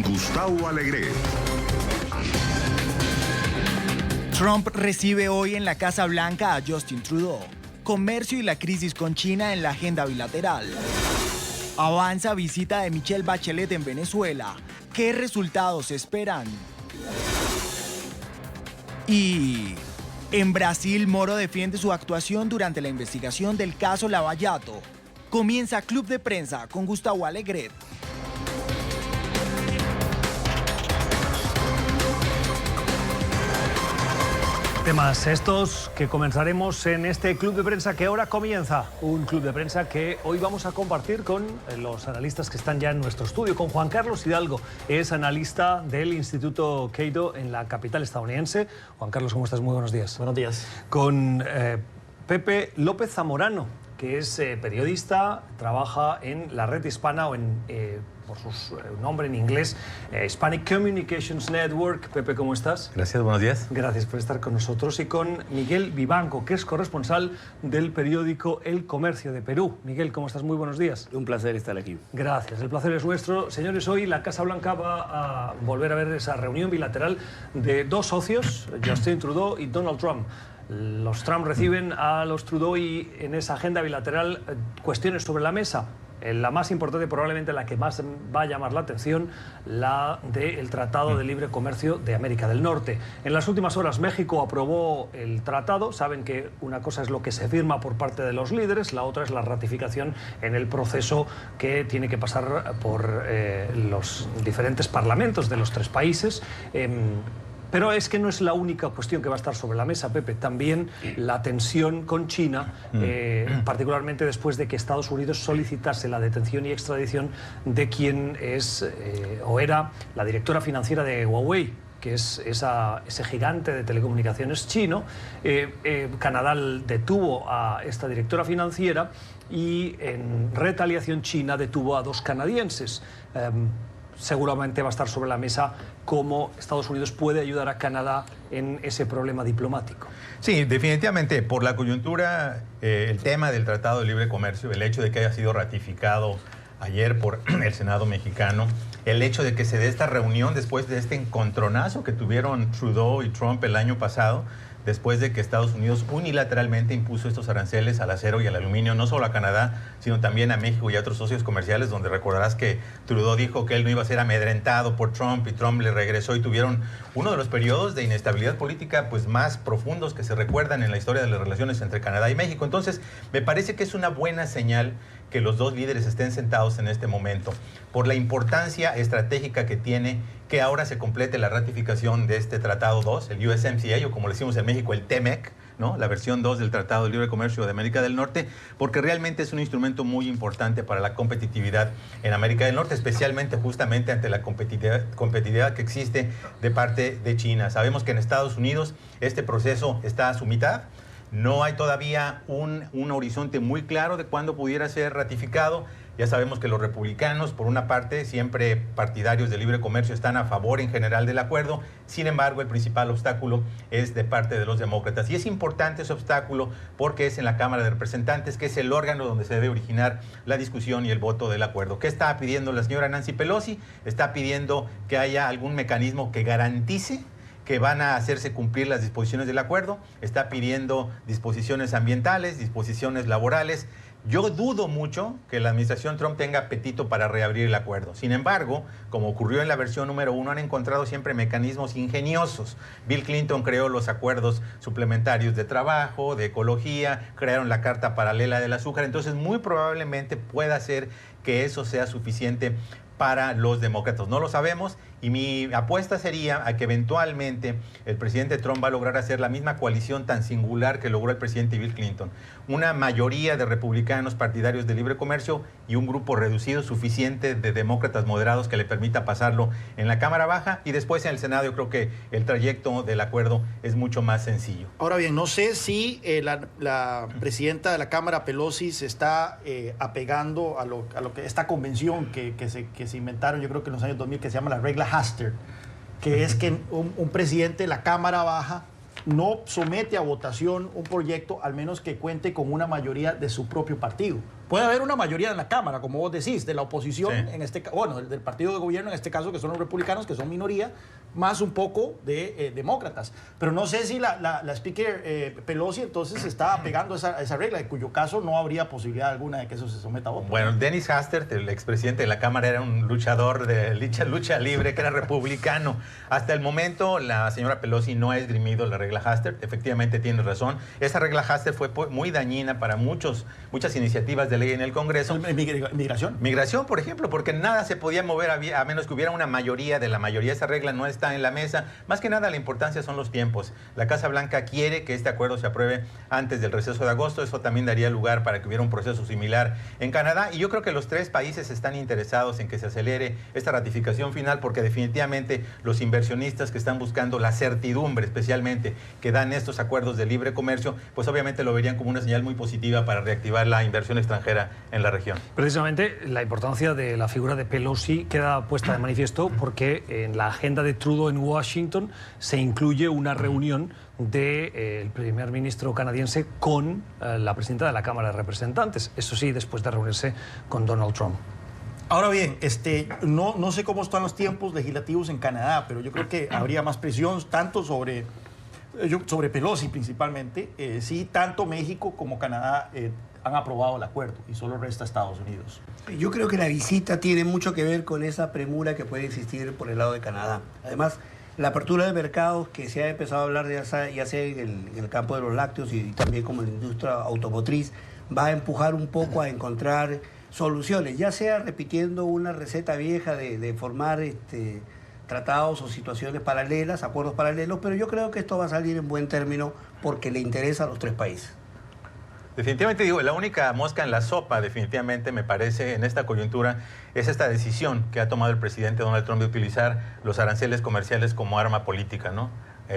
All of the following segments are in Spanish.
Gustavo Alegret. Trump recibe hoy en la Casa Blanca a Justin Trudeau. Comercio y la crisis con China en la agenda bilateral. Avanza visita de Michelle Bachelet en Venezuela. ¿Qué resultados esperan? Y en Brasil, Moro defiende su actuación durante la investigación del caso Lavallato. Comienza Club de Prensa con Gustavo Alegret. Temas estos que comenzaremos en este Club de Prensa que ahora comienza. Un Club de Prensa que hoy vamos a compartir con los analistas que están ya en nuestro estudio. Con Juan Carlos Hidalgo, es analista del Instituto Cato en la capital estadounidense. Juan Carlos, ¿cómo estás? Muy buenos días. Buenos días. Con Pepe López Zamorano, que es periodista, trabaja en la red hispana o en... por su nombre en inglés, Hispanic Communications Network. Pepe, ¿cómo estás? Gracias, buenos días. Gracias por estar con nosotros. Y con Miguel Vivanco, que es corresponsal del periódico El Comercio de Perú. Miguel, ¿cómo estás? Muy buenos días. Un placer estar aquí. Gracias, el placer es nuestro. Señores, hoy la Casa Blanca va a volver a ver esa reunión bilateral de dos socios, Justin Trudeau y Donald Trump. Los Trump reciben a los Trudeau y en esa agenda bilateral cuestiones sobre la mesa. La más importante, probablemente la que más va a llamar la atención, la del Tratado de Libre Comercio de América del Norte. En las últimas horas México aprobó el tratado. Saben que una cosa es lo que se firma por parte de los líderes, la otra es la ratificación en el proceso que tiene que pasar por los diferentes parlamentos de los tres países. Pero es que no es la única cuestión que va a estar sobre la mesa, Pepe. También la tensión con China, particularmente después de que Estados Unidos solicitase la detención y extradición de quien es o era la directora financiera de Huawei, que es ese gigante de telecomunicaciones chino. Canadá detuvo a esta directora financiera y en retaliación China detuvo a dos canadienses. Seguramente va a estar sobre la mesa cómo Estados Unidos puede ayudar a Canadá en ese problema diplomático. Sí, definitivamente, por la coyuntura, el tema del Tratado de Libre Comercio, el hecho de que haya sido ratificado ayer por el Senado mexicano, el hecho de que se dé esta reunión después de este encontronazo que tuvieron Trudeau y Trump el año pasado, después de que Estados Unidos unilateralmente impuso estos aranceles al acero y al aluminio, no solo a Canadá, sino también a México y a otros socios comerciales, donde recordarás que Trudeau dijo que él no iba a ser amedrentado por Trump y Trump le regresó y tuvieron uno de los periodos de inestabilidad política pues más profundos que se recuerdan en la historia de las relaciones entre Canadá y México. Entonces, me parece que es una buena señal que los dos líderes estén sentados en este momento, por la importancia estratégica que tiene que ahora se complete la ratificación de este Tratado 2, el USMCA, o como le decimos en México, el TEMEC, ¿no? La versión 2 del Tratado de Libre Comercio de América del Norte, porque realmente es un instrumento muy importante para la competitividad en América del Norte, especialmente justamente ante la competitividad que existe de parte de China. Sabemos que en Estados Unidos este proceso está a su mitad. No hay todavía un horizonte muy claro de cuándo pudiera ser ratificado. Ya sabemos que los republicanos, por una parte, siempre partidarios del libre comercio, están a favor en general del acuerdo. Sin embargo, el principal obstáculo es de parte de los demócratas. Y es importante ese obstáculo porque es en la Cámara de Representantes, que es el órgano donde se debe originar la discusión y el voto del acuerdo. ¿Qué está pidiendo la señora Nancy Pelosi? Está pidiendo que haya algún mecanismo que garantice que van a hacerse cumplir las disposiciones del acuerdo. Está pidiendo disposiciones ambientales, disposiciones laborales. Yo dudo mucho que la administración Trump tenga apetito para reabrir el acuerdo. Sin embargo, como ocurrió en la versión número 1, han encontrado siempre mecanismos ingeniosos. Bill Clinton creó los acuerdos suplementarios de trabajo, de ecología, crearon la Carta Paralela del Azúcar. Entonces, muy probablemente pueda ser que eso sea suficiente para los demócratas. No lo sabemos y mi apuesta sería a que eventualmente el presidente Trump va a lograr hacer la misma coalición tan singular que logró el presidente Bill Clinton. Una mayoría de republicanos partidarios de libre comercio y un grupo reducido suficiente de demócratas moderados que le permita pasarlo en la Cámara Baja y después en el Senado. Yo creo que el trayecto del acuerdo es mucho más sencillo. Ahora bien, no sé si la presidenta de la Cámara, Pelosi, se está apegando a lo que esta convención que se inventaron, yo creo que en los años 2000, que se llama la regla Hastert, que es que un presidente de la Cámara Baja no somete a votación un proyecto al menos que cuente con una mayoría de su propio partido. puede haber una mayoría en la Cámara, como vos decís, de la oposición, Sí. bueno, del partido de gobierno en este caso, que son los republicanos, que son minoría, más un poco de demócratas. Pero no sé si la Speaker Pelosi entonces está apegando esa regla, en cuyo caso no habría posibilidad alguna de que eso se someta a voto. Bueno, Dennis Hastert, el expresidente de la Cámara, era un luchador de lucha libre, que era republicano. Hasta el momento, la señora Pelosi no ha esgrimido la regla Hastert. Efectivamente, tiene razón. Esa regla Hastert fue muy dañina para muchas iniciativas de ley en el Congreso. ¿Migración? Migración, por ejemplo, porque nada se podía mover a menos que hubiera una mayoría de la mayoría. Esa regla no está en la mesa. Más que nada, la importancia son los tiempos. La Casa Blanca quiere que este acuerdo se apruebe antes del receso de agosto. Eso también daría lugar para que hubiera un proceso similar en Canadá. Y yo creo que los tres países están interesados en que se acelere esta ratificación final, porque definitivamente los inversionistas que están buscando la certidumbre, especialmente, que dan estos acuerdos de libre comercio, pues obviamente lo verían como una señal muy positiva para reactivar la inversión extranjera en la región. Precisamente la importancia de la figura de Pelosi queda puesta de manifiesto porque en la agenda de Trudeau en Washington se incluye una reunión del primer ministro canadiense con la presidenta de la Cámara de Representantes. Eso sí, después de reunirse con Donald Trump. Ahora bien, no sé cómo están los tiempos legislativos en Canadá, pero yo creo que habría más presión tanto sobre Pelosi principalmente. Sí, tanto México como Canadá han aprobado el acuerdo y solo resta Estados Unidos. Yo creo que la visita tiene mucho que ver con esa premura que puede existir por el lado de Canadá. Además, la apertura de mercados que se ha empezado a hablar ya sea en el campo de los lácteos y también como en la industria automotriz, va a empujar un poco a encontrar soluciones, ya sea repitiendo una receta vieja de formar tratados o situaciones paralelas, acuerdos paralelos, pero yo creo que esto va a salir en buen término porque le interesa a los tres países. Definitivamente digo, la única mosca en la sopa, definitivamente me parece, en esta coyuntura, es esta decisión que ha tomado el presidente Donald Trump de utilizar los aranceles comerciales como arma política, ¿no?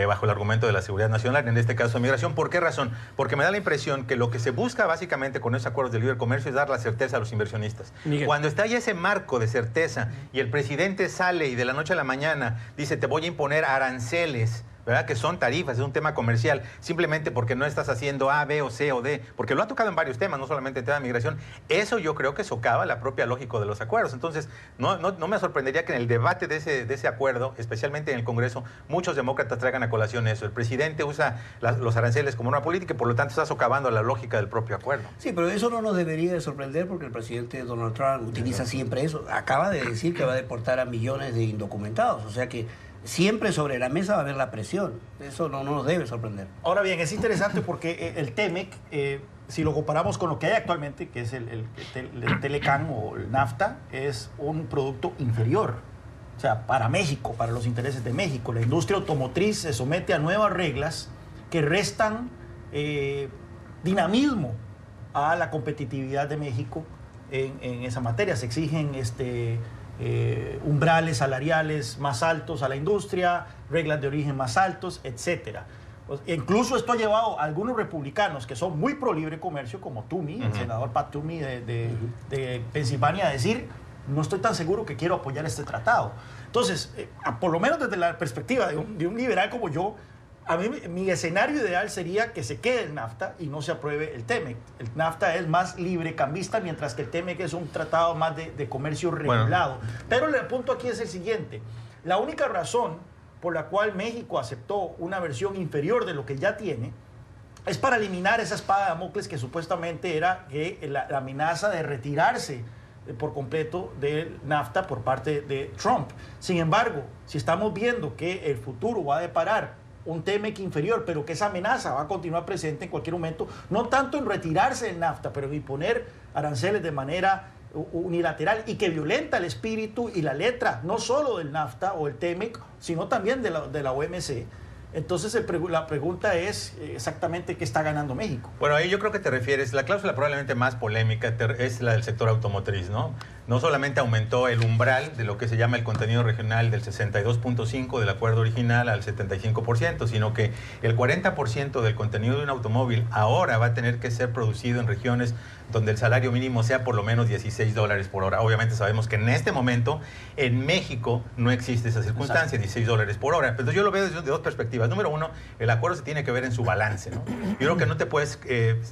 Bajo el argumento de la seguridad nacional, en este caso de migración. ¿Por qué razón? Porque me da la impresión que lo que se busca básicamente con esos acuerdos de libre comercio es dar la certeza a los inversionistas. Miguel. Cuando está ya ese marco de certeza y el presidente sale y de la noche a la mañana dice te voy a imponer aranceles, ¿verdad? Que son tarifas, es un tema comercial, simplemente porque no estás haciendo A, B o C o D, porque lo ha tocado en varios temas, no solamente en tema de migración. Eso yo creo que socava la propia lógica de los acuerdos. Entonces, no me sorprendería que en el debate de ese acuerdo, especialmente en el Congreso, muchos demócratas traigan a colación eso. El presidente usa los aranceles como una política y por lo tanto está socavando la lógica del propio acuerdo. Sí, pero eso no nos debería de sorprender porque el presidente Donald Trump utiliza siempre eso. Acaba de decir que va a deportar a millones de indocumentados, o sea que siempre sobre la mesa va a haber la presión. Eso no nos debe sorprender. Ahora bien, es interesante porque el TEMEC, si lo comparamos con lo que hay actualmente, que es el Telecan o el NAFTA, es un producto inferior. O sea, para México, para los intereses de México. La industria automotriz se somete a nuevas reglas que restan dinamismo a la competitividad de México en esa materia. Se exigen umbrales salariales más altos a la industria, reglas de origen más altos, etcétera. Incluso esto ha llevado a algunos republicanos que son muy pro libre comercio, como Toomey, el senador Pat Toomey de Pensilvania, a decir, no estoy tan seguro que quiero apoyar este tratado. Entonces, por lo menos desde la perspectiva de un liberal como yo, a mí mi escenario ideal sería que se quede el NAFTA y no se apruebe el TEMEC. El NAFTA es más librecambista, mientras que el TEMEC es un tratado más de comercio regulado. Bueno. Pero el punto aquí es el siguiente. La única razón por la cual México aceptó una versión inferior de lo que ya tiene es para eliminar esa espada de Damocles que supuestamente era que la amenaza de retirarse por completo del NAFTA por parte de Trump. Sin embargo, si estamos viendo que el futuro va a deparar un TEMEC inferior, pero que esa amenaza va a continuar presente en cualquier momento, no tanto en retirarse del NAFTA, pero en imponer aranceles de manera unilateral y que violenta el espíritu y la letra, no solo del NAFTA o el TEMEC, sino también de la OMC. Entonces la pregunta es exactamente qué está ganando México. Bueno, ahí yo creo que te refieres, la cláusula probablemente más polémica es la del sector automotriz, ¿no? no solamente aumentó el umbral de lo que se llama el contenido regional del 62.5% del acuerdo original al 75%, sino que el 40% del contenido de un automóvil ahora va a tener que ser producido en regiones donde el salario mínimo sea por lo menos $16 por hora. Obviamente sabemos que en este momento en México no existe esa circunstancia, $16 por hora. Entonces yo lo veo desde dos perspectivas. Número uno, el acuerdo se tiene que ver en su balance, ¿no? Yo creo que no te puedes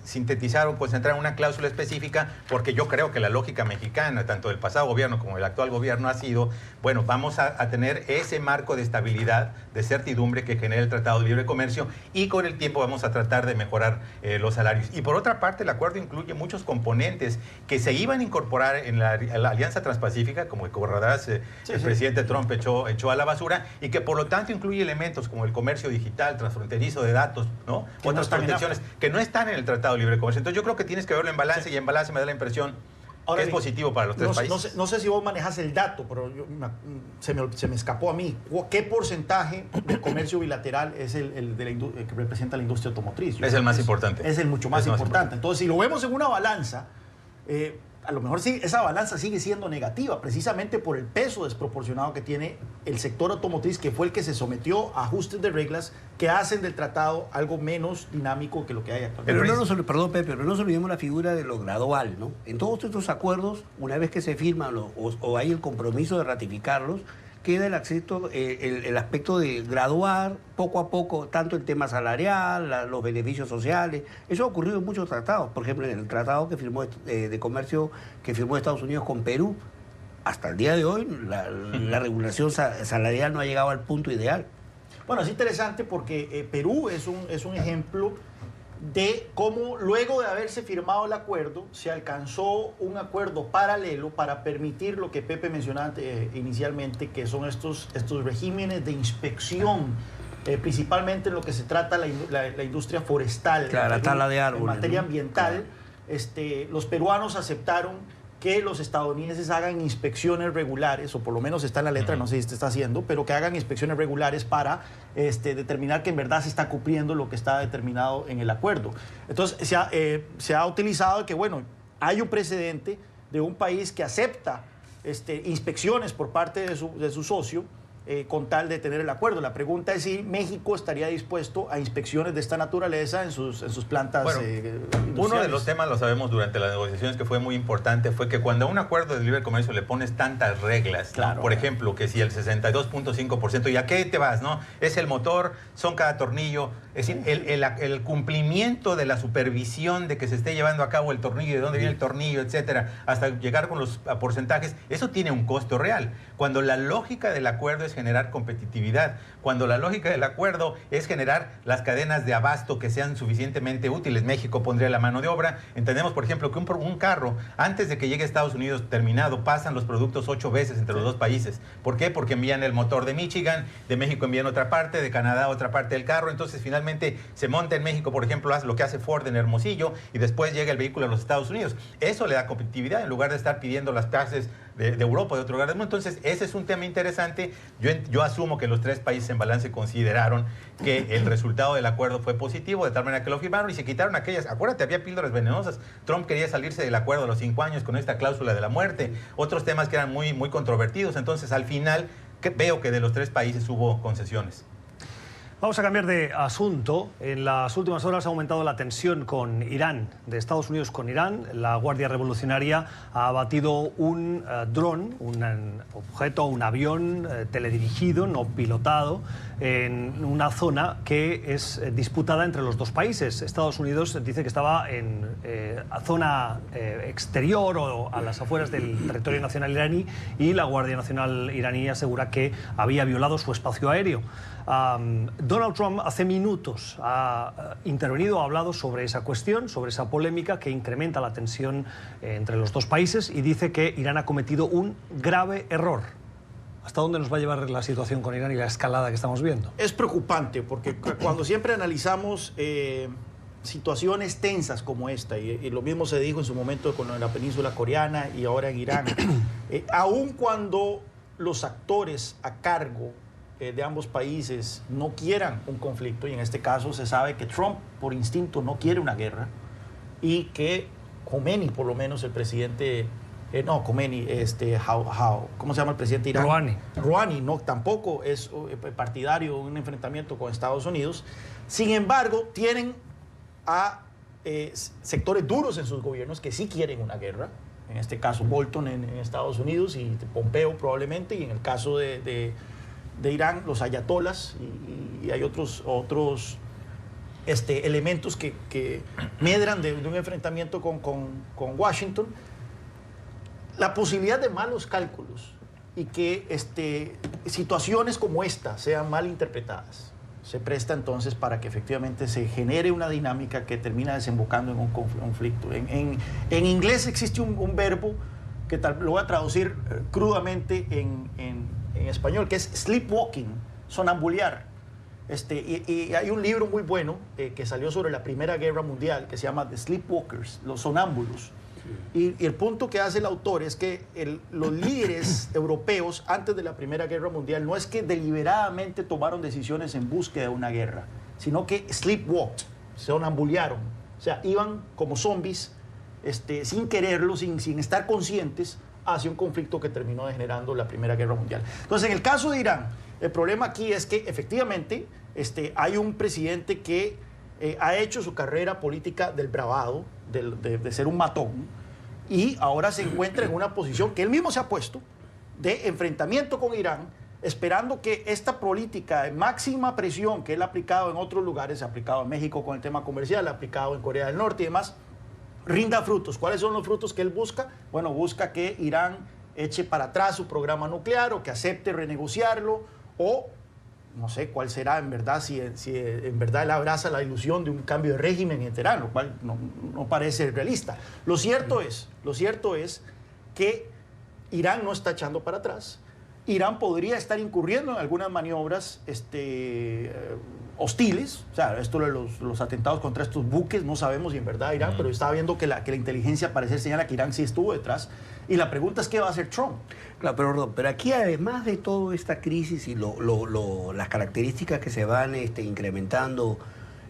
sintetizar o concentrar en una cláusula específica, porque yo creo que la lógica mexicana, tanto del pasado gobierno como del actual gobierno, ha sido, bueno, vamos a tener ese marco de estabilidad, de certidumbre que genera el Tratado de Libre Comercio, y con el tiempo vamos a tratar de mejorar los salarios. Y por otra parte, el acuerdo incluye muchos componentes que se iban a incorporar en la Alianza Transpacífica, como recordarás, el presidente Trump echó a la basura, y que por lo tanto incluye elementos como el comercio digital, transfronterizo de datos, ¿no? Otras protecciones que no están en el Tratado de Libre Comercio. Entonces yo creo que tienes que verlo en balance, y en balance me da la impresión que es positivo para los tres países. No sé si vos manejas el dato, pero se me escapó a mí. ¿Qué porcentaje del comercio bilateral es el que representa la industria automotriz? Es el más importante. Es el mucho más importante. Entonces, si lo vemos en una balanza, a lo mejor sí, esa balanza sigue siendo negativa, precisamente por el peso desproporcionado que tiene el sector automotriz, que fue el que se sometió a ajustes de reglas que hacen del tratado algo menos dinámico que lo que hay actualmente. Pero no nos olvidemos la figura de lo gradual, ¿no? En todos estos acuerdos, una vez que se firman o hay el compromiso de ratificarlos, queda el aspecto de graduar poco a poco, tanto el tema salarial, los beneficios sociales. Eso ha ocurrido en muchos tratados. Por ejemplo, en el tratado que firmó de comercio que firmó Estados Unidos con Perú, hasta el día de hoy la regulación salarial no ha llegado al punto ideal. Bueno, es interesante porque Perú es un ejemplo de cómo luego de haberse firmado el acuerdo se alcanzó un acuerdo paralelo para permitir lo que Pepe mencionaba inicialmente, que son estos regímenes de inspección, principalmente en lo que se trata la industria forestal, claro, la tala de árboles, en materia ambiental. Claro. Los peruanos aceptaron que los estadounidenses hagan inspecciones regulares, o por lo menos está en la letra, no sé si se está haciendo, pero que hagan inspecciones regulares para determinar que en verdad se está cumpliendo lo que está determinado en el acuerdo. Entonces se ha utilizado que, bueno, hay un precedente de un país que acepta inspecciones por parte de su socio, con tal de tener el acuerdo. La pregunta es si México estaría dispuesto a inspecciones de esta naturaleza en sus plantas industriales. Uno de los temas, lo sabemos durante las negociaciones, que fue muy importante, fue que cuando a un acuerdo de libre comercio le pones tantas reglas, claro, ¿no? Por ejemplo, que si el 62.5%, ¿y a qué te vas, no? Es el motor, son cada tornillo, es decir, el cumplimiento de la supervisión de que se esté llevando a cabo el tornillo, de dónde viene el tornillo, etcétera, hasta llegar con los porcentajes, eso tiene un costo real. Cuando la lógica del acuerdo es generar competitividad, cuando la lógica del acuerdo es generar las cadenas de abasto que sean suficientemente útiles. México pondría la mano de obra. Entendemos, por ejemplo, que un carro, antes de que llegue a Estados Unidos terminado, pasan los productos 8 veces entre los dos países. ¿Por qué? Porque envían el motor de Michigan, de México envían otra parte, de Canadá otra parte del carro. Entonces, finalmente, se monta en México, por ejemplo, hace lo que hace Ford en Hermosillo, y después llega el vehículo a los Estados Unidos. Eso le da competitividad, en lugar de estar pidiendo las taxas de Europa, de otro lugar del mundo. Entonces, ese es un tema interesante. Yo asumo que los tres países en balance consideraron que el resultado del acuerdo fue positivo, de tal manera que lo firmaron y se quitaron aquellas. Acuérdate, había píldoras venenosas. Trump quería salirse del acuerdo a los 5 años con esta cláusula de la muerte. Otros temas que eran muy, muy controvertidos. Entonces, al final, veo que de los tres países hubo concesiones. Vamos a cambiar de asunto. En las últimas horas ha aumentado la tensión con Irán, de Estados Unidos con Irán. La Guardia Revolucionaria ha abatido un dron, un objeto, un avión teledirigido, no pilotado, en una zona que es disputada entre los dos países. Estados Unidos dice que estaba en zona exterior o a las afueras del territorio nacional iraní, y la Guardia Nacional iraní asegura que había violado su espacio aéreo. Donald Trump hace minutos ha intervenido, ha hablado sobre esa cuestión, sobre esa polémica que incrementa la tensión entre los dos países, y dice que Irán ha cometido un grave error. ¿Hasta dónde nos va a llevar la situación con Irán y la escalada que estamos viendo? Es preocupante, porque cuando siempre analizamos situaciones tensas como esta, y lo mismo se dijo en su momento con la península coreana y ahora en Irán, aun cuando los actores a cargo de ambos países no quieran un conflicto, y en este caso se sabe que Trump por instinto no quiere una guerra, y que Khomeini, por lo menos el presidente no, Khomeini, ¿cómo se llama el presidente de Irán? Rouhani. Rouhani, no, tampoco es partidario de un enfrentamiento con Estados Unidos. Sin embargo, tienen a sectores duros en sus gobiernos que sí quieren una guerra. En este caso, Bolton en Estados Unidos y Pompeo probablemente, y en el caso de Irán, los ayatolas, y hay otros elementos que medran de un enfrentamiento con Washington. La posibilidad de malos cálculos y que situaciones como esta sean mal interpretadas se presta entonces para que efectivamente se genere una dinámica que termina desembocando en un conflicto. En inglés existe un verbo que lo voy a traducir crudamente en español, que es sleepwalking, sonambulear. Y hay un libro muy bueno que salió sobre la Primera Guerra Mundial que se llama The Sleepwalkers, los sonámbulos. Y el punto que hace el autor es que los líderes europeos antes de la Primera Guerra Mundial no es que deliberadamente tomaron decisiones en búsqueda de una guerra, sino que sleepwalked, sonambulearon. O sea, iban como zombies, sin quererlo, sin estar conscientes, hacia un conflicto que terminó degenerando la Primera Guerra Mundial. Entonces, en el caso de Irán, el problema aquí es que efectivamente hay un presidente que ha hecho su carrera política del bravado, de ser un matón, y ahora se encuentra en una posición que él mismo se ha puesto de enfrentamiento con Irán, esperando que esta política de máxima presión que él ha aplicado en otros lugares, ha aplicado en México con el tema comercial, ha aplicado en Corea del Norte y demás, rinda frutos. ¿Cuáles son los frutos que él busca? Bueno, busca que Irán eche para atrás su programa nuclear o que acepte renegociarlo, o no sé cuál será en verdad, si en verdad él abraza la ilusión de un cambio de régimen en Teherán, lo cual no parece realista. Lo cierto es que Irán no está echando para atrás. Irán podría estar incurriendo en algunas maniobras hostiles. O sea, esto de los atentados contra estos buques, no sabemos si en verdad Irán, pero estaba viendo que la inteligencia parece señala que Irán sí estuvo detrás. Y la pregunta es, ¿qué va a hacer Trump? Claro, pero aquí además de toda esta crisis y las características que se van incrementando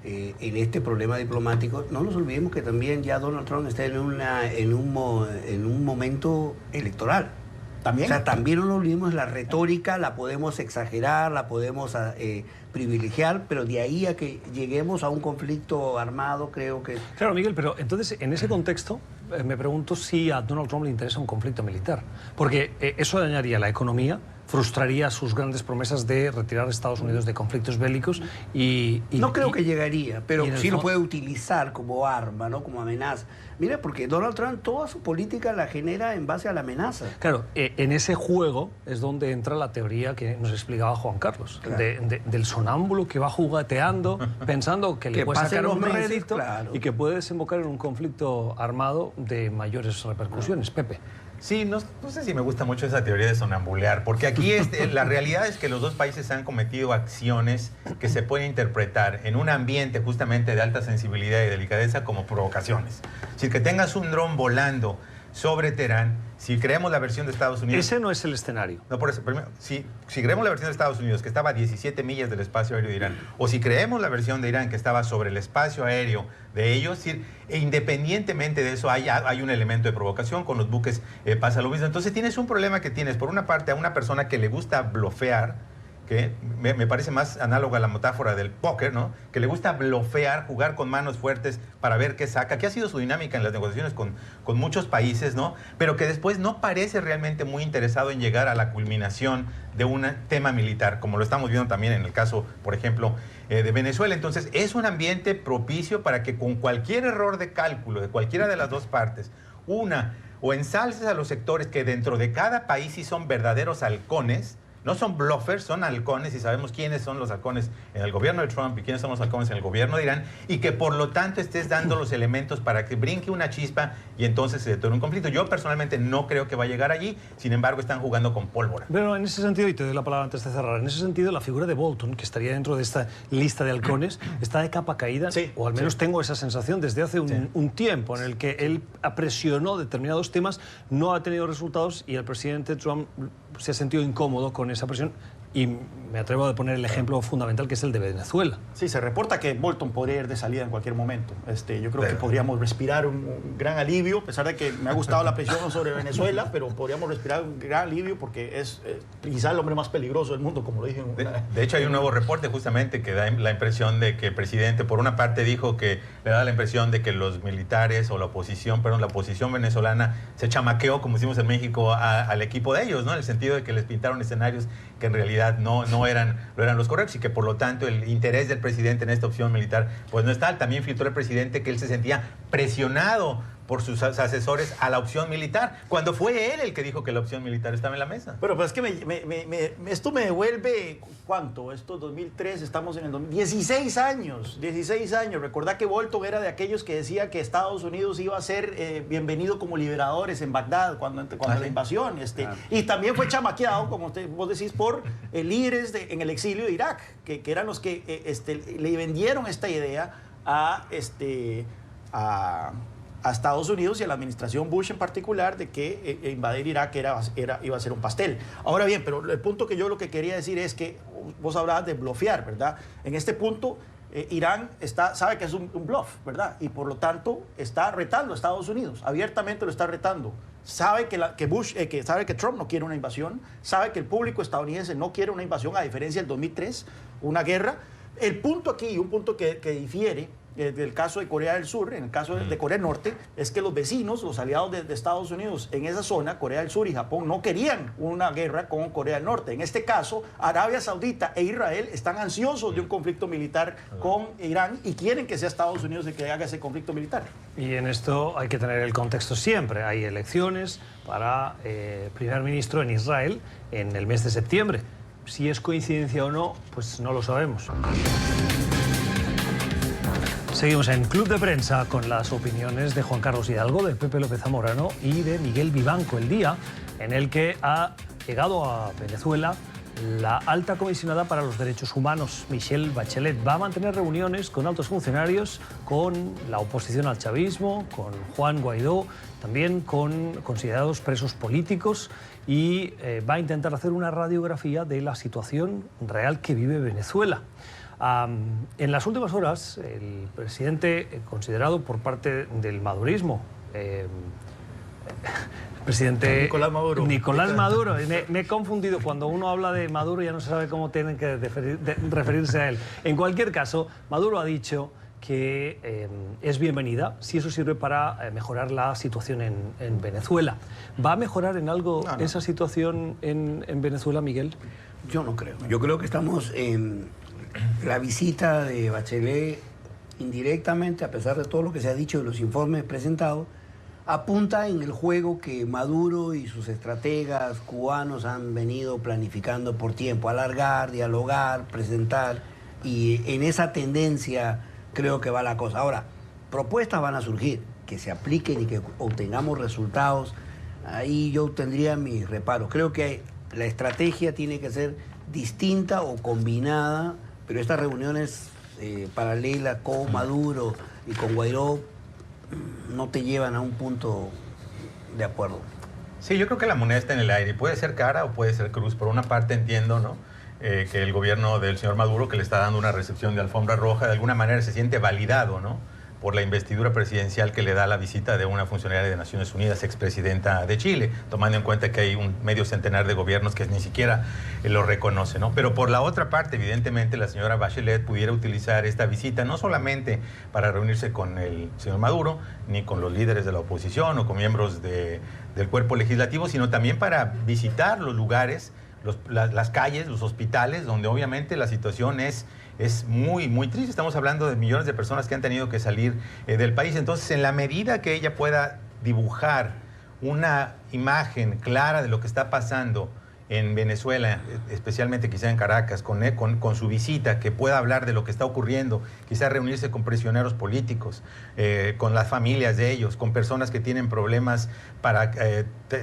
en este problema diplomático, no nos olvidemos que también ya Donald Trump está en un momento electoral. ¿También? O sea, también no nos olvidemos, la retórica la podemos exagerar, la podemos privilegiar, pero de ahí a que lleguemos a un conflicto armado, creo que... Claro, Miguel, pero entonces en ese contexto me pregunto si a Donald Trump le interesa un conflicto militar, porque eso dañaría la economía, frustraría sus grandes promesas de retirar a Estados Unidos de conflictos bélicos no creo que llegaría, pero sí lo puede utilizar como arma, ¿no? Como amenaza. Mira, porque Donald Trump toda su política la genera en base a la amenaza. Claro, en ese juego es donde entra la teoría que nos explicaba Juan Carlos, claro, del sonámbulo que va jugueteando, pensando que le puede sacar un rédito, claro, y que puede desembocar en un conflicto armado de mayores repercusiones. Pepe. Sí, no sé si me gusta mucho esa teoría de sonambulear, porque aquí la realidad es que los dos países han cometido acciones que se pueden interpretar en un ambiente justamente de alta sensibilidad y delicadeza como provocaciones. Si que tengas un dron volando sobre Teherán, si creemos la versión de Estados Unidos... Ese no es el escenario. No, por eso, primero, si creemos la versión de Estados Unidos, que estaba a 17 millas del espacio aéreo de Irán, o si creemos la versión de Irán, que estaba sobre el espacio aéreo de ellos, independientemente de eso, hay un elemento de provocación. Con los buques pasa lo mismo. Entonces tienes un problema que tienes, por una parte, a una persona que le gusta blofear, que me parece más análoga a la metáfora del póker, ¿no? Que le gusta blofear, jugar con manos fuertes para ver qué saca, que ha sido su dinámica en las negociaciones con muchos países, ¿no? Pero que después no parece realmente muy interesado en llegar a la culminación de un tema militar, como lo estamos viendo también en el caso, por ejemplo, de Venezuela. Entonces, es un ambiente propicio para que con cualquier error de cálculo de cualquiera de las dos partes, o ensalces a los sectores que dentro de cada país sí son verdaderos halcones, no son bluffers, son halcones, y sabemos quiénes son los halcones en el gobierno de Trump y quiénes son los halcones en el gobierno de Irán, y que por lo tanto estés dando los elementos para que brinque una chispa y entonces se detone un conflicto. Yo personalmente no creo que va a llegar allí, sin embargo están jugando con pólvora. Pero en ese sentido, y te doy la palabra antes de cerrar, en ese sentido la figura de Bolton, que estaría dentro de esta lista de halcones, está de capa caída, sí, o al menos tengo esa sensación desde hace un tiempo en el que él presionó determinados temas, no ha tenido resultados y el presidente Trump se ha sentido incómodo con esa presión y me atrevo a poner el ejemplo fundamental que es el de Venezuela. Sí, se reporta que Bolton podría ir de salida en cualquier momento. Yo creo que podríamos respirar un gran alivio, a pesar de que me ha gustado la presión sobre Venezuela, pero podríamos respirar un gran alivio porque es quizá el hombre más peligroso del mundo, como lo dije. De hecho, hay un nuevo reporte justamente que da la impresión de que el presidente, por una parte, dijo que le da la impresión de que los militares o la oposición venezolana se chamaqueó, como decimos en México, al equipo de ellos, ¿no? En el sentido de que les pintaron escenarios que en realidad no eran los correctos y que por lo tanto el interés del presidente en esta opción militar pues no es tal. También filtró el presidente que él se sentía presionado por sus asesores a la opción militar, cuando fue él el que dijo que la opción militar estaba en la mesa. Pero es que esto me devuelve, ¿cuánto? Esto 2003, estamos en el 16 años. Recordá que Bolton era de aquellos que decía que Estados Unidos iba a ser bienvenido como liberadores en Bagdad cuando la invasión. Claro. Y también fue chamaqueado, como vos decís, por líderes en el exilio de Irak, que eran los que le vendieron esta idea a Estados Unidos y a la administración Bush en particular de que invadir Irak iba a ser un pastel. Ahora bien, pero el punto que yo lo que quería decir es que vos hablabas de blofear, ¿verdad? En este punto, Irán sabe que es un bluff, ¿verdad? Y por lo tanto está retando a Estados Unidos, abiertamente lo está retando. Sabe sabe que Trump no quiere una invasión, sabe que el público estadounidense no quiere una invasión, a diferencia del 2003, una guerra. El punto aquí, un punto que difiere del caso de Corea del Sur, en el caso de Corea del Norte, es que los vecinos, los aliados de Estados Unidos en esa zona, Corea del Sur y Japón, no querían una guerra con Corea del Norte. En este caso, Arabia Saudita e Israel están ansiosos de un conflicto militar con Irán y quieren que sea Estados Unidos el que haga ese conflicto militar. Y en esto hay que tener el contexto siempre. Hay elecciones para primer ministro en Israel en el mes de septiembre. Si es coincidencia o no, pues no lo sabemos. Seguimos en Club de Prensa con las opiniones de Juan Carlos Hidalgo, de Pepe López Zamorano y de Miguel Vivanco, el día en el que ha llegado a Venezuela la alta comisionada para los derechos humanos, Michelle Bachelet. Va a mantener reuniones con altos funcionarios, con la oposición al chavismo, con Juan Guaidó, también con considerados presos políticos y va a intentar hacer una radiografía de la situación real que vive Venezuela. En las últimas horas, el presidente considerado por parte del madurismo, presidente Nicolás Maduro. Me he confundido. Cuando uno habla de Maduro ya no se sabe cómo tienen que referirse a él. En cualquier caso, Maduro ha dicho que es bienvenida si eso sirve para mejorar la situación en Venezuela. ¿Va a mejorar en algo esa situación en Venezuela, Miguel? Yo no creo. Yo creo que estamos en la visita de Bachelet indirectamente, a pesar de todo lo que se ha dicho de los informes presentados, apunta en el juego que Maduro y sus estrategas cubanos han venido planificando por tiempo, alargar, dialogar, presentar, y en esa tendencia creo que va la cosa. Ahora, propuestas van a surgir, que se apliquen y que obtengamos resultados, ahí yo tendría mis reparos. Creo que la estrategia tiene que ser distinta o combinada, pero estas reuniones paralelas con Maduro y con Guaidó no te llevan a un punto de acuerdo. Sí, yo creo que la moneda está en el aire. Puede ser cara o puede ser cruz. Por una parte entiendo, ¿no?, que el gobierno del señor Maduro, que le está dando una recepción de alfombra roja, de alguna manera se siente validado, ¿no?, por la investidura presidencial que le da la visita de una funcionaria de Naciones Unidas, expresidenta de Chile, tomando en cuenta que hay un medio centenar de gobiernos que ni siquiera lo reconocen, ¿no? Pero por la otra parte, evidentemente, la señora Bachelet pudiera utilizar esta visita no solamente para reunirse con el señor Maduro, ni con los líderes de la oposición o con miembros del cuerpo legislativo, sino también para visitar los lugares, las calles, los hospitales, donde obviamente la situación es muy, muy triste. Estamos hablando de millones de personas que han tenido que salir del país. Entonces, en la medida que ella pueda dibujar una imagen clara de lo que está pasando en Venezuela, especialmente quizá en Caracas, con su visita, que pueda hablar de lo que está ocurriendo, quizá reunirse con prisioneros políticos, con las familias de ellos, con personas que tienen problemas para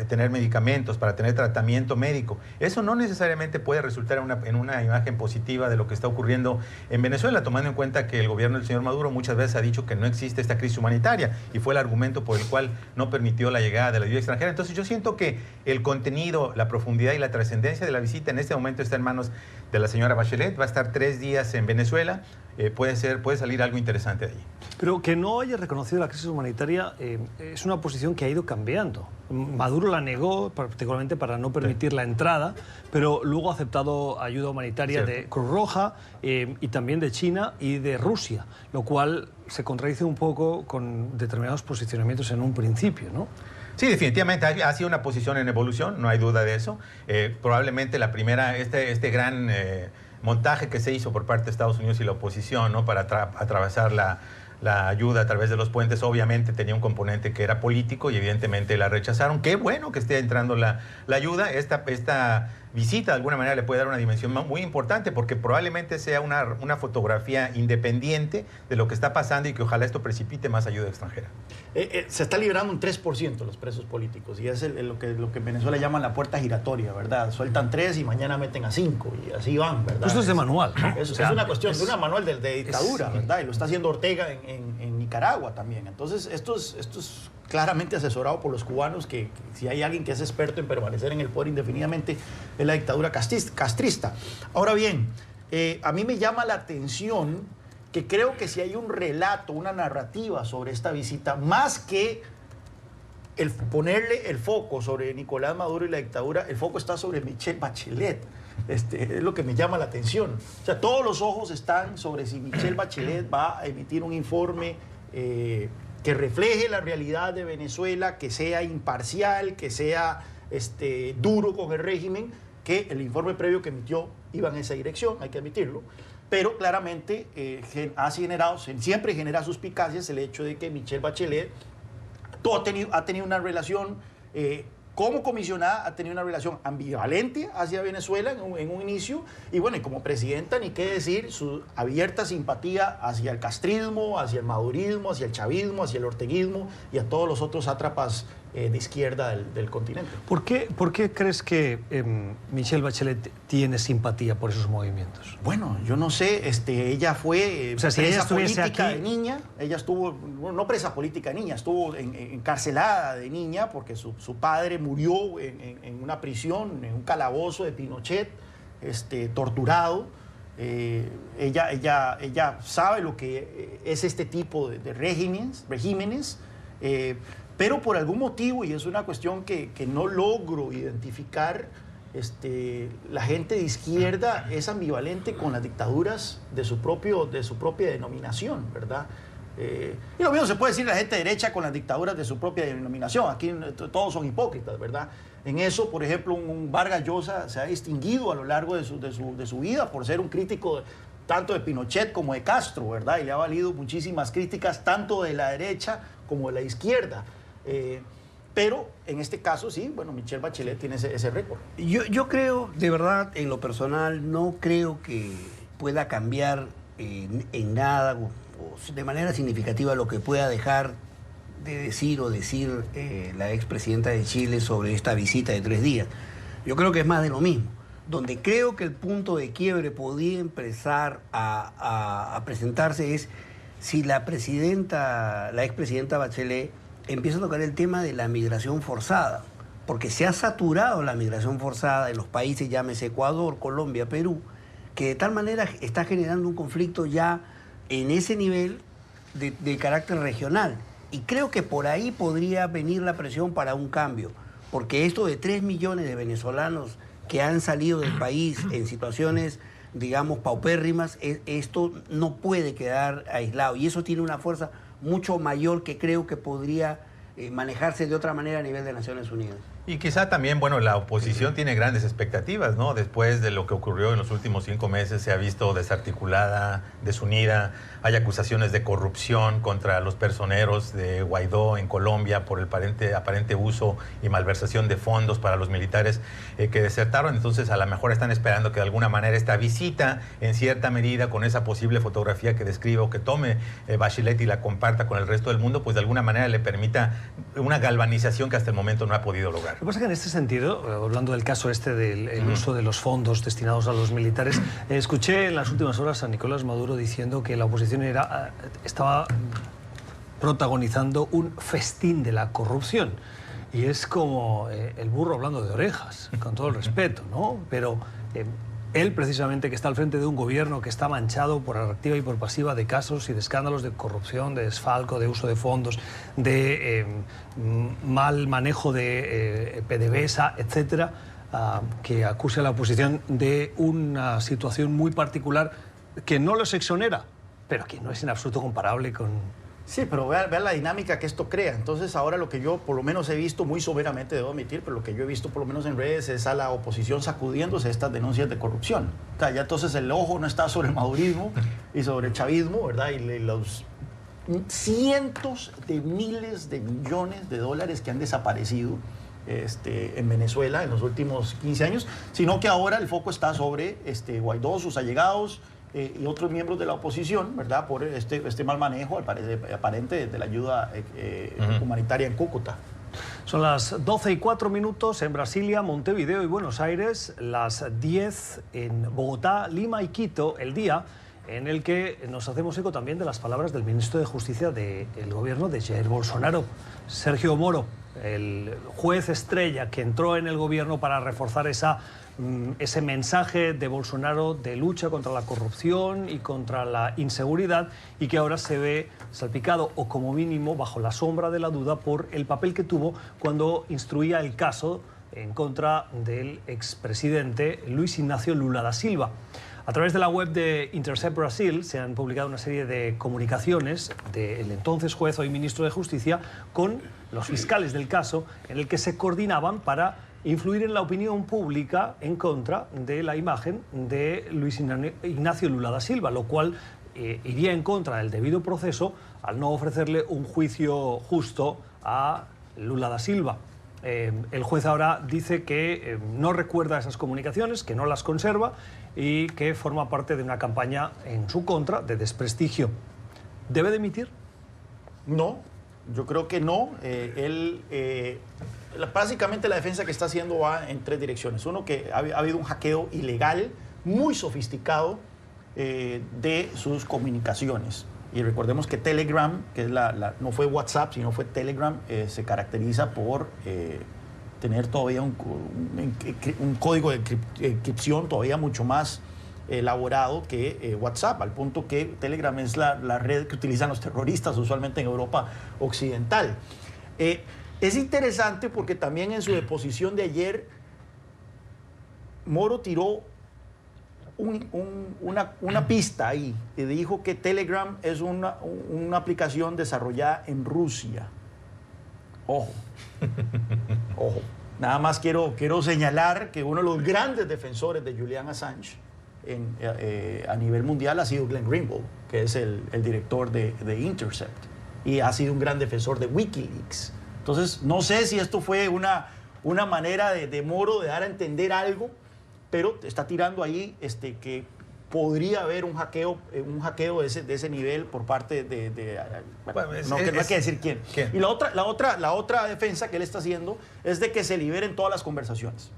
tener medicamentos, para tener tratamiento médico. Eso no necesariamente puede resultar en una imagen positiva de lo que está ocurriendo en Venezuela, tomando en cuenta que el gobierno del señor Maduro muchas veces ha dicho que no existe esta crisis humanitaria y fue el argumento por el cual no permitió la llegada de la ayuda extranjera. Entonces yo siento que el contenido, la profundidad y la trascendencia de la visita en este momento está en manos de la señora Bachelet. Va a estar 3 días en Venezuela. Puede salir algo interesante de allí. Pero que no haya reconocido la crisis humanitaria es una posición que ha ido cambiando. Maduro la negó, particularmente para no permitir la entrada, pero luego ha aceptado ayuda humanitaria de Cruz Roja y también de China y de Rusia, lo cual se contradice un poco con determinados posicionamientos en un principio, ¿no? Sí, definitivamente ha sido una posición en evolución, no hay duda de eso. Probablemente la primera, este gran montaje que se hizo por parte de Estados Unidos y la oposición, ¿no?, para atravesar la ayuda a través de los puentes, obviamente tenía un componente que era político y evidentemente la rechazaron. Qué bueno que esté entrando la ayuda. Esta visita de alguna manera le puede dar una dimensión muy importante porque probablemente sea una fotografía independiente de lo que está pasando y que ojalá esto precipite más ayuda extranjera. Se está liberando un 3% los presos políticos y es lo que en Venezuela llaman la puerta giratoria, ¿verdad? Sueltan 3 y mañana meten a 5 y así van, ¿verdad? Esto es de manual, ¿no? Es una cuestión de una manual de dictadura, ¿verdad? Y lo está haciendo Ortega en Nicaragua también. Entonces, esto es claramente asesorado por los cubanos, que si hay alguien que es experto en permanecer en el poder indefinidamente es la dictadura castrista. Ahora bien, a mí me llama la atención que creo que si hay un relato, una narrativa sobre esta visita, más que ponerle el foco sobre Nicolás Maduro y la dictadura, el foco está sobre Michelle Bachelet. Es lo que me llama la atención. O sea, todos los ojos están sobre si Michelle Bachelet va a emitir un informe que refleje la realidad de Venezuela, que sea imparcial, que sea duro con el régimen, que el informe previo que emitió iba en esa dirección, hay que admitirlo, pero claramente siempre genera suspicacias el hecho de que Michelle Bachelet ha tenido una relación, como comisionada, ha tenido una relación ambivalente hacia Venezuela en un inicio, y bueno, y como presidenta, ni qué decir, su abierta simpatía hacia el castrismo, hacia el madurismo, hacia el chavismo, hacia el orteguismo y a todos los otros sátrapas de izquierda del continente. ¿Por qué crees que Michelle Bachelet tiene simpatía por esos movimientos? Bueno, yo no sé, ella fue presa política de niña, ella estuvo, no presa política de niña, estuvo encarcelada de niña porque su padre murió en una prisión, en un calabozo de Pinochet, torturado. Ella sabe lo que es este tipo de regímenes, pero por algún motivo, y es una cuestión que no logro identificar, la gente de izquierda es ambivalente con las dictaduras de su propia denominación, ¿verdad? Y lo mismo se puede decir de la gente de derecha con las dictaduras de su propia denominación. Aquí todos son hipócritas, ¿verdad? En eso, por ejemplo, un Vargas Llosa se ha distinguido a lo largo de su vida por ser un crítico tanto de Pinochet como de Castro, ¿verdad? Y le ha valido muchísimas críticas tanto de la derecha como de la izquierda. Pero en este caso sí, bueno, Michelle Bachelet tiene ese récord. Yo creo, de verdad, en lo personal, no creo que pueda cambiar en nada o de manera significativa lo que pueda dejar de decir la expresidenta de Chile sobre esta visita de 3 días. Yo creo que es más de lo mismo. Donde creo que el punto de quiebre podría empezar a presentarse es si la expresidenta Bachelet empieza a tocar el tema de la migración forzada, porque se ha saturado la migración forzada en los países, llámese Ecuador, Colombia, Perú, que de tal manera está generando un conflicto ya en ese nivel de carácter regional. Y creo que por ahí podría venir la presión para un cambio, porque esto de 3 millones de venezolanos que han salido del país en situaciones, digamos, paupérrimas, esto no puede quedar aislado, y eso tiene una fuerza mucho mayor que creo que podría manejarse de otra manera a nivel de Naciones Unidas. Y quizá también, bueno, la oposición tiene grandes expectativas, ¿no? Después de lo que ocurrió en los últimos 5 meses, se ha visto desarticulada, desunida. Hay acusaciones de corrupción contra los personeros de Guaidó en Colombia por el aparente uso y malversación de fondos para los militares que desertaron. Entonces, a lo mejor están esperando que de alguna manera esta visita, en cierta medida, con esa posible fotografía que describe o que tome Bachelet y la comparta con el resto del mundo, pues de alguna manera le permita una galvanización que hasta el momento no ha podido lograr. Lo que pasa es que en este sentido, hablando del caso del uso de los fondos destinados a los militares, escuché en las últimas horas a Nicolás Maduro diciendo que la oposición estaba protagonizando un festín de la corrupción. Y es como el burro hablando de orejas, con todo el respeto, ¿no? Pero él precisamente, que está al frente de un gobierno que está manchado por activa y por pasiva de casos y de escándalos de corrupción, de desfalco, de uso de fondos, de mal manejo de PDVSA, etcétera, que acuse a la oposición de una situación muy particular que no los exonera, pero que no es en absoluto comparable con... Sí, pero vean la dinámica que esto crea. Entonces ahora lo que yo por lo menos he visto, muy soberamente debo admitir, pero lo que yo he visto por lo menos en redes es a la oposición sacudiéndose estas denuncias de corrupción. O sea, ya entonces el ojo no está sobre el madurismo y sobre el chavismo, ¿verdad? Y los cientos de miles de millones de dólares que han desaparecido en Venezuela en los últimos 15 años, sino que ahora el foco está sobre Guaidó, sus allegados, y otros miembros de la oposición, ¿verdad? Por este mal manejo aparente de la ayuda humanitaria en Cúcuta. Son las 12:04 en Brasilia, Montevideo y Buenos Aires, las 10 en Bogotá, Lima y Quito, el día en el que nos hacemos eco también de las palabras del ministro de Justicia del gobierno de Jair Bolsonaro, Sergio Moro, el juez estrella que entró en el gobierno para reforzar ese mensaje de Bolsonaro de lucha contra la corrupción y contra la inseguridad, y que ahora se ve salpicado o como mínimo bajo la sombra de la duda por el papel que tuvo cuando instruía el caso en contra del expresidente Luis Ignacio Lula da Silva. A través de la web de Intercept Brasil se han publicado una serie de comunicaciones del entonces juez, hoy ministro de Justicia, con los fiscales del caso, en el que se coordinaban para influir en la opinión pública en contra de la imagen de Luis Ignacio Lula da Silva, lo cual iría en contra del debido proceso al no ofrecerle un juicio justo a Lula da Silva. El juez ahora dice que no recuerda esas comunicaciones, que no las conserva y que forma parte de una campaña en su contra de desprestigio. ¿Debe dimitir? No, yo creo que no. Básicamente la defensa que está haciendo va en tres direcciones. Uno, que ha habido un hackeo ilegal, muy sofisticado, de sus comunicaciones. Y recordemos que Telegram, que es no fue WhatsApp, sino fue Telegram, se caracteriza por tener todavía un código de encripción todavía mucho más elaborado que WhatsApp, al punto que Telegram es la red que utilizan los terroristas usualmente en Europa Occidental. Es interesante porque también en su deposición de ayer, Moro tiró una pista ahí y dijo que Telegram es una aplicación desarrollada en Rusia. Ojo, ojo. Nada más quiero señalar que uno de los grandes defensores de Julian Assange a nivel mundial ha sido Glenn Greenwald, que es el director de Intercept, y ha sido un gran defensor de Wikileaks. Entonces, no sé si esto fue una manera de Moro de dar a entender algo, pero está tirando ahí que podría haber un hackeo de ese nivel por parte no hay que decir quién. Y la otra defensa que él está haciendo es de que se liberen todas las conversaciones.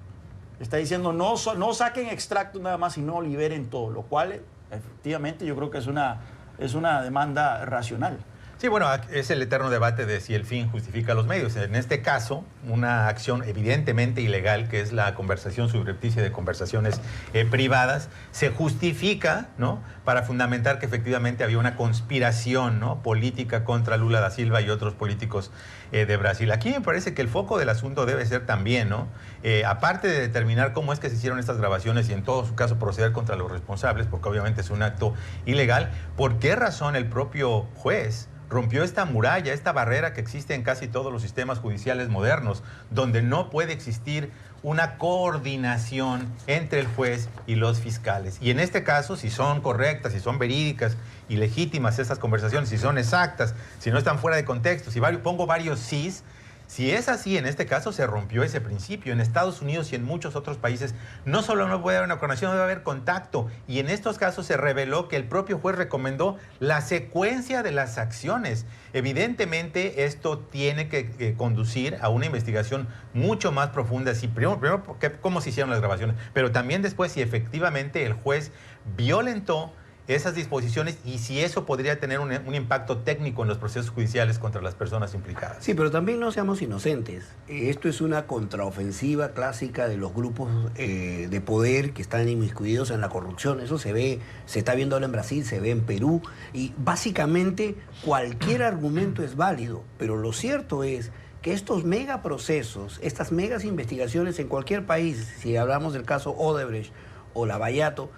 Está diciendo no saquen extractos nada más, sino liberen todo, lo cual efectivamente yo creo que es una demanda racional. Sí, bueno, es el eterno debate de si el fin justifica los medios. En este caso, una acción evidentemente ilegal, que es la conversación subrepticia de conversaciones privadas, se justifica, ¿no?, para fundamentar que efectivamente había una conspiración, ¿no?, política contra Lula da Silva y otros políticos de Brasil. Aquí me parece que el foco del asunto debe ser también, ¿no?, aparte de determinar cómo es que se hicieron estas grabaciones y en todo su caso proceder contra los responsables, porque obviamente es un acto ilegal, ¿por qué razón el propio juez rompió esta muralla, esta barrera que existe en casi todos los sistemas judiciales modernos, donde no puede existir una coordinación entre el juez y los fiscales? Y en este caso, si son correctas, si son verídicas y legítimas estas conversaciones, si son exactas, si no están fuera de contexto, pongo varios sís. Si es así, en este caso se rompió ese principio. En Estados Unidos y en muchos otros países no solo no puede haber una coordinación, debe haber contacto. Y en estos casos se reveló que el propio juez recomendó la secuencia de las acciones. Evidentemente esto tiene que conducir a una investigación mucho más profunda. Si primero cómo se hicieron las grabaciones, pero también después si efectivamente el juez violentó esas disposiciones y si eso podría tener un impacto técnico en los procesos judiciales contra las personas implicadas. Sí, pero también no seamos inocentes. Esto es una contraofensiva clásica de los grupos de poder que están inmiscuidos en la corrupción. Eso se ve, se está viendo ahora en Brasil, se ve en Perú. Y básicamente cualquier argumento es válido, pero lo cierto es que estos megaprocesos, estas megas investigaciones en cualquier país, si hablamos del caso Odebrecht o Lavallato,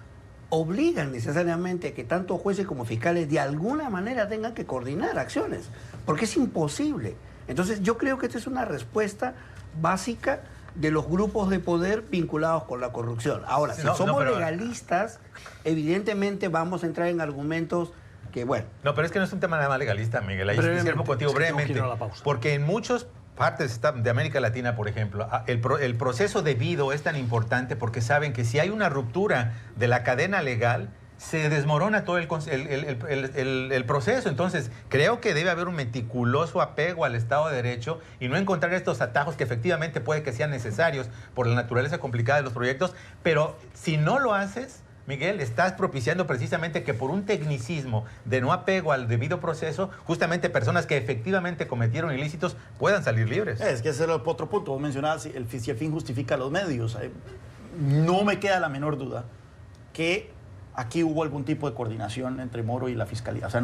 obligan necesariamente a que tanto jueces como fiscales de alguna manera tengan que coordinar acciones, porque es imposible. Entonces yo creo que esta es una respuesta básica de los grupos de poder vinculados con la corrupción. Ahora, si somos legalistas, evidentemente vamos a entrar en argumentos que, bueno... No, pero es que no es un tema nada más legalista, Miguel. Ahí estoy contigo brevemente. Porque en muchos partes de América Latina, por ejemplo, el proceso debido es tan importante porque saben que si hay una ruptura de la cadena legal, se desmorona todo el proceso. Entonces, creo que debe haber un meticuloso apego al Estado de Derecho y no encontrar estos atajos que efectivamente puede que sean necesarios por la naturaleza complicada de los proyectos, pero si no lo haces, Miguel, estás propiciando precisamente que por un tecnicismo de no apego al debido proceso, justamente personas que efectivamente cometieron ilícitos puedan salir libres. Es que ese era otro punto. Vos mencionabas si el fin justifica los medios. No me queda la menor duda que aquí hubo algún tipo de coordinación entre Moro y la Fiscalía. O sea,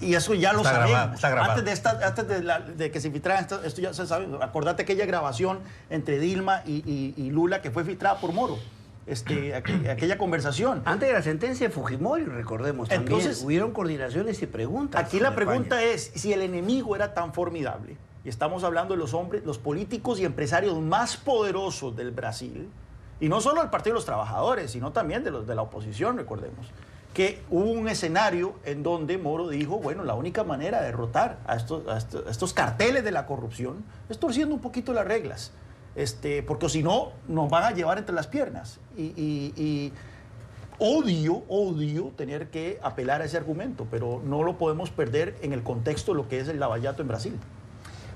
y eso ya lo sabemos. Está grabado. Antes de que se filtrara esto ya se sabe. Acordate aquella grabación entre Dilma y Lula que fue filtrada por Moro. Aquella conversación. Antes de la sentencia de Fujimori, recordemos también, entonces, hubieron coordinaciones y preguntas. Aquí la pregunta es, si el enemigo era tan formidable, y estamos hablando de los políticos y empresarios más poderosos del Brasil, y no solo del Partido de los Trabajadores, sino también de los de la oposición, recordemos, que hubo un escenario en donde Moro dijo, bueno, la única manera de derrotar a estos carteles de la corrupción es torciendo un poquito las reglas. Porque si no, nos van a llevar entre las piernas. Y odio tener que apelar a ese argumento, pero no lo podemos perder en el contexto de lo que es el Lavallato en Brasil.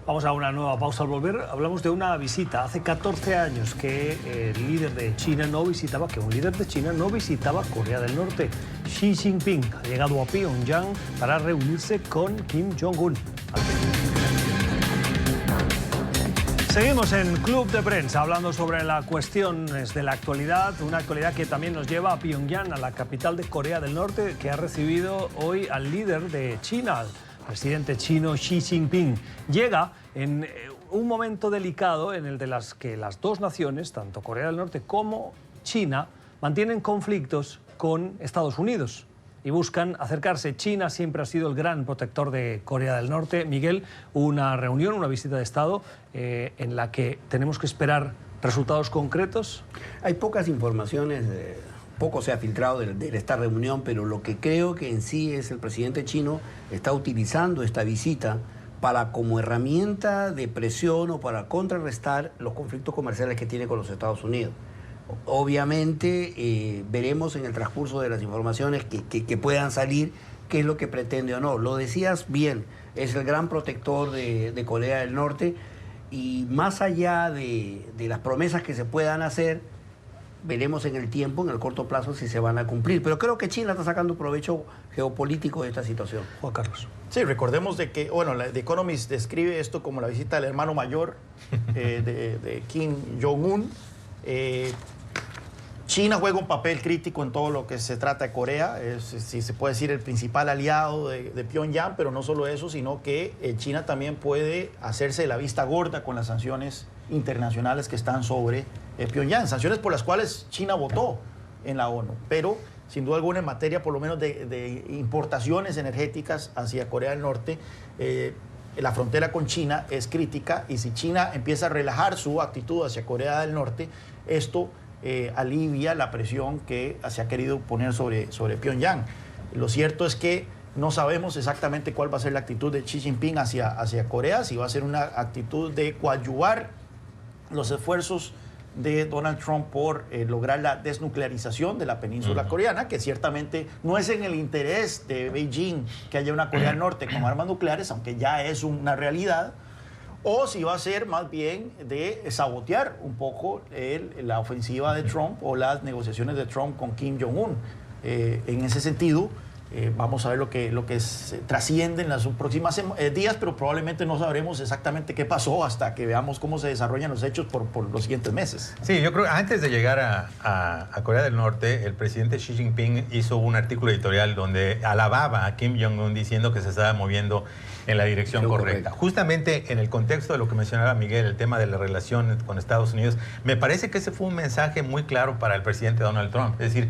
Vamos a una nueva pausa. Al volver, hablamos de una visita. Hace 14 años que el líder de China no visitaba, Corea del Norte. Xi Jinping ha llegado a Pyongyang para reunirse con Kim Jong-un. Seguimos en Club de Prensa hablando sobre las cuestiones de la actualidad, una actualidad que también nos lleva a Pyongyang, a la capital de Corea del Norte, que ha recibido hoy al líder de China, al presidente chino Xi Jinping. Llega en un momento delicado en el de que las dos naciones, tanto Corea del Norte como China, mantienen conflictos con Estados Unidos y buscan acercarse. China siempre ha sido el gran protector de Corea del Norte. Miguel, una reunión, una visita de Estado en la que tenemos que esperar resultados concretos. Hay pocas informaciones, poco se ha filtrado de esta reunión, pero lo que creo que en sí es el presidente chino está utilizando esta visita para como herramienta de presión o para contrarrestar los conflictos comerciales que tiene con los Estados Unidos. Obviamente veremos en el transcurso de las informaciones que puedan salir qué es lo que pretende o no. Lo decías bien, es el gran protector de Corea del Norte y más allá de las promesas que se puedan hacer, veremos en el tiempo, en el corto plazo, si se van a cumplir. Pero creo que China está sacando provecho geopolítico de esta situación. Juan Carlos. Sí, recordemos de que, bueno, The Economist describe esto como la visita del hermano mayor de Kim Jong-un. China juega un papel crítico en todo lo que se trata de Corea, es, si se puede decir, el principal aliado de Pyongyang, pero no solo eso, sino que China también puede hacerse de la vista gorda con las sanciones internacionales que están sobre Pyongyang, sanciones por las cuales China votó en la ONU, pero sin duda alguna en materia por lo menos de importaciones energéticas hacia Corea del Norte, la frontera con China es crítica y si China empieza a relajar su actitud hacia Corea del Norte, esto alivia la presión que se ha querido poner sobre Pyongyang. Lo cierto es que no sabemos exactamente cuál va a ser la actitud de Xi Jinping hacia Corea, si va a ser una actitud de coadyuvar los esfuerzos de Donald Trump por lograr la desnuclearización de la península coreana, que ciertamente no es en el interés de Beijing que haya una Corea del Norte con armas nucleares, aunque ya es una realidad, o si va a ser más bien de sabotear un poco la ofensiva de Trump o las negociaciones de Trump con Kim Jong-un. En ese sentido, vamos a ver lo que trasciende en los próximos días, pero probablemente no sabremos exactamente qué pasó hasta que veamos cómo se desarrollan los hechos por los siguientes meses. Sí, yo creo que antes de llegar a Corea del Norte, el presidente Xi Jinping hizo un artículo editorial donde alababa a Kim Jong-un diciendo que se estaba moviendo en la dirección correcta. Justamente en el contexto de lo que mencionaba Miguel, el tema de la relación con Estados Unidos, me parece que ese fue un mensaje muy claro para el presidente Donald Trump. Es decir,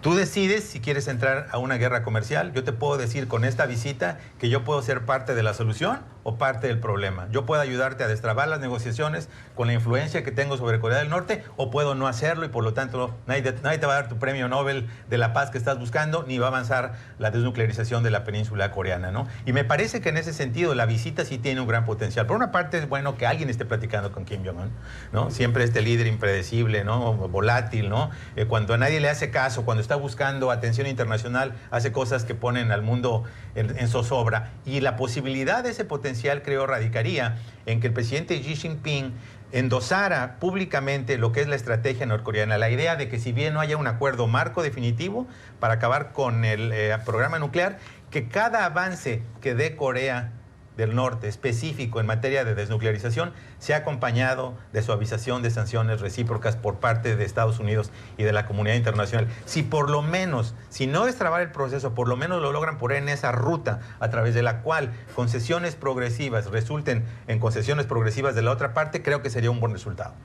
tú decides si quieres entrar a una guerra comercial. Yo te puedo decir con esta visita que yo puedo ser parte de la solución o parte del problema. Yo puedo ayudarte a destrabar las negociaciones con la influencia que tengo sobre Corea del Norte, o puedo no hacerlo y por lo tanto nadie te va a dar tu premio Nobel de la paz que estás buscando, ni va a avanzar la desnuclearización de la península coreana, ¿no? Y me parece que en ese sentido la visita sí tiene un gran potencial. Por una parte es bueno que alguien esté platicando con Kim Jong-un, ¿no? Siempre este líder impredecible, ¿no? Volátil, ¿no? Cuando a nadie le hace caso, cuando está buscando atención internacional, hace cosas que ponen al mundo en zozobra. Y la posibilidad de ese potencial, creo, radicaría en que el presidente Xi Jinping endosara públicamente lo que es la estrategia norcoreana, la idea de que si bien no haya un acuerdo marco definitivo para acabar con el programa nuclear, que cada avance que dé Corea del Norte específico en materia de desnuclearización sea acompañado de suavización de sanciones recíprocas por parte de Estados Unidos y de la comunidad internacional. Si por lo menos, si no destrabar el proceso, por lo menos lo logran poner en esa ruta a través de la cual concesiones progresivas resulten en concesiones progresivas de la otra parte, creo que sería un buen resultado.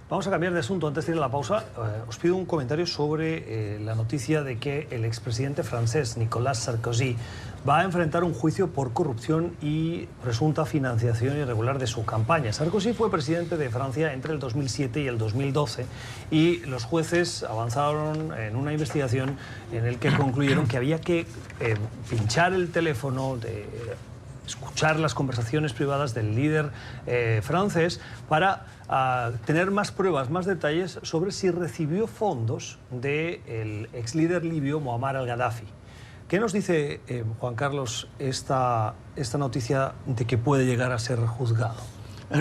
Vamos a cambiar de asunto antes de ir a la pausa. Os pido un comentario sobre la noticia de que el expresidente francés Nicolas Sarkozy va a enfrentar un juicio por corrupción y presunta financiación irregular de su campaña. Sarkozy fue presidente de Francia entre el 2007 y el 2012 y los jueces avanzaron en una investigación en la que concluyeron que había que pinchar el teléfono, escuchar las conversaciones privadas del líder francés para tener más pruebas, más detalles sobre si recibió fondos del ex líder libio Muammar al-Gaddafi. ¿Qué nos dice, Juan Carlos, esta noticia de que puede llegar a ser juzgado?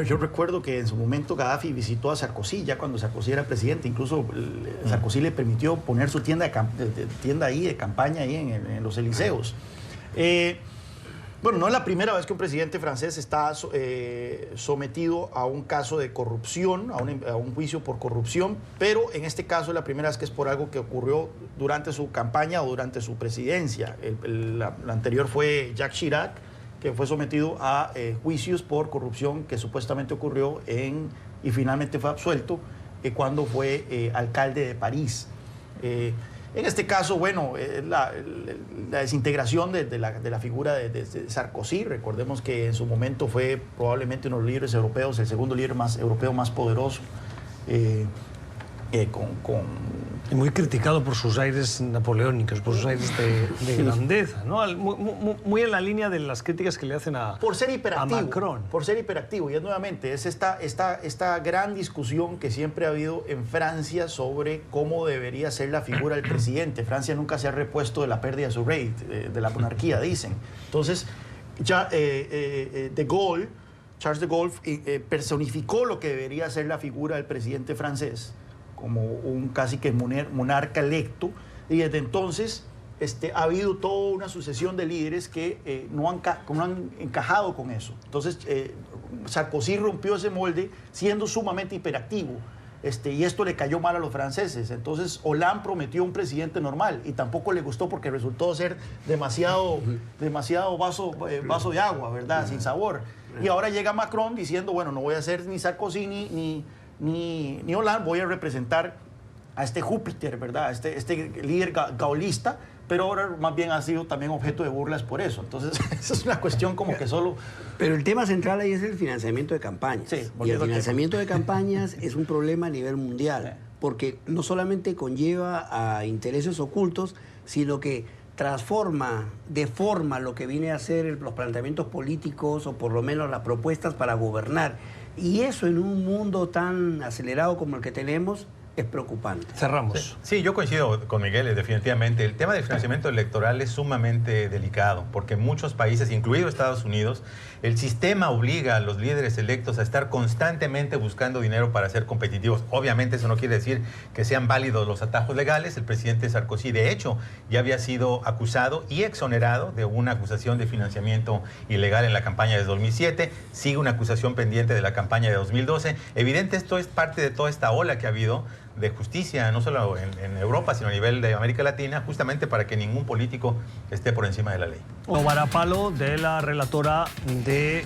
Yo recuerdo que en su momento Gaddafi visitó a Sarkozy, ya cuando Sarkozy era presidente. Incluso Sarkozy le permitió poner su tienda ahí de campaña ahí en los Elíseos. Bueno, no es la primera vez que un presidente francés está sometido a un caso de corrupción, a un juicio por corrupción, pero en este caso es la primera vez que es por algo que ocurrió durante su campaña o durante su presidencia. La anterior fue Jacques Chirac, que fue sometido a juicios por corrupción que supuestamente ocurrió y finalmente fue absuelto cuando fue alcalde de París. En este caso, bueno, la desintegración de la figura de Sarkozy. Recordemos que en su momento fue probablemente uno de los líderes europeos, el segundo líder europeo más poderoso. Y muy criticado por sus aires napoleónicos, por sus aires de grandeza, ¿no? Muy en la línea de las críticas que le hacen a Macron. Por ser hiperactivo. Y nuevamente es esta gran discusión que siempre ha habido en Francia sobre cómo debería ser la figura del presidente. Francia nunca se ha repuesto de la pérdida de su rey, de la monarquía, dicen. Entonces, ya Charles de Gaulle personificó lo que debería ser la figura del presidente francés como un casi que monarca electo, y desde entonces ha habido toda una sucesión de líderes que no han encajado con eso. Entonces Sarkozy rompió ese molde siendo sumamente hiperactivo, y esto le cayó mal a los franceses. Entonces Hollande prometió un presidente normal y tampoco le gustó porque resultó ser demasiado vaso de agua, ¿verdad? Sin sabor. Y ahora llega Macron diciendo, bueno, no voy a ser ni Sarkozy ni Hollande, voy a representar a este Júpiter, ¿verdad? Este líder gaulista, pero ahora más bien ha sido también objeto de burlas por eso. Entonces, esa es una cuestión como que solo... Pero el tema central ahí es el financiamiento de campañas. Sí, y el financiamiento de campañas es un problema a nivel mundial, porque no solamente conlleva a intereses ocultos, sino que deforma lo que viene a ser los planteamientos políticos o por lo menos las propuestas para gobernar. Y eso en un mundo tan acelerado como el que tenemos es preocupante. Cerramos. Sí, yo coincido con Miguel, definitivamente. El tema del financiamiento electoral es sumamente delicado, porque en muchos países, incluido Estados Unidos, el sistema obliga a los líderes electos a estar constantemente buscando dinero para ser competitivos. Obviamente eso no quiere decir que sean válidos los atajos legales. El presidente Sarkozy, de hecho, ya había sido acusado y exonerado de una acusación de financiamiento ilegal en la campaña de 2007. Sigue una acusación pendiente de la campaña de 2012. Evidente, esto es parte de toda esta ola que ha habido de justicia, no solo en Europa, sino a nivel de América Latina, justamente para que ningún político esté por encima de la ley. O varapalo de la relatora de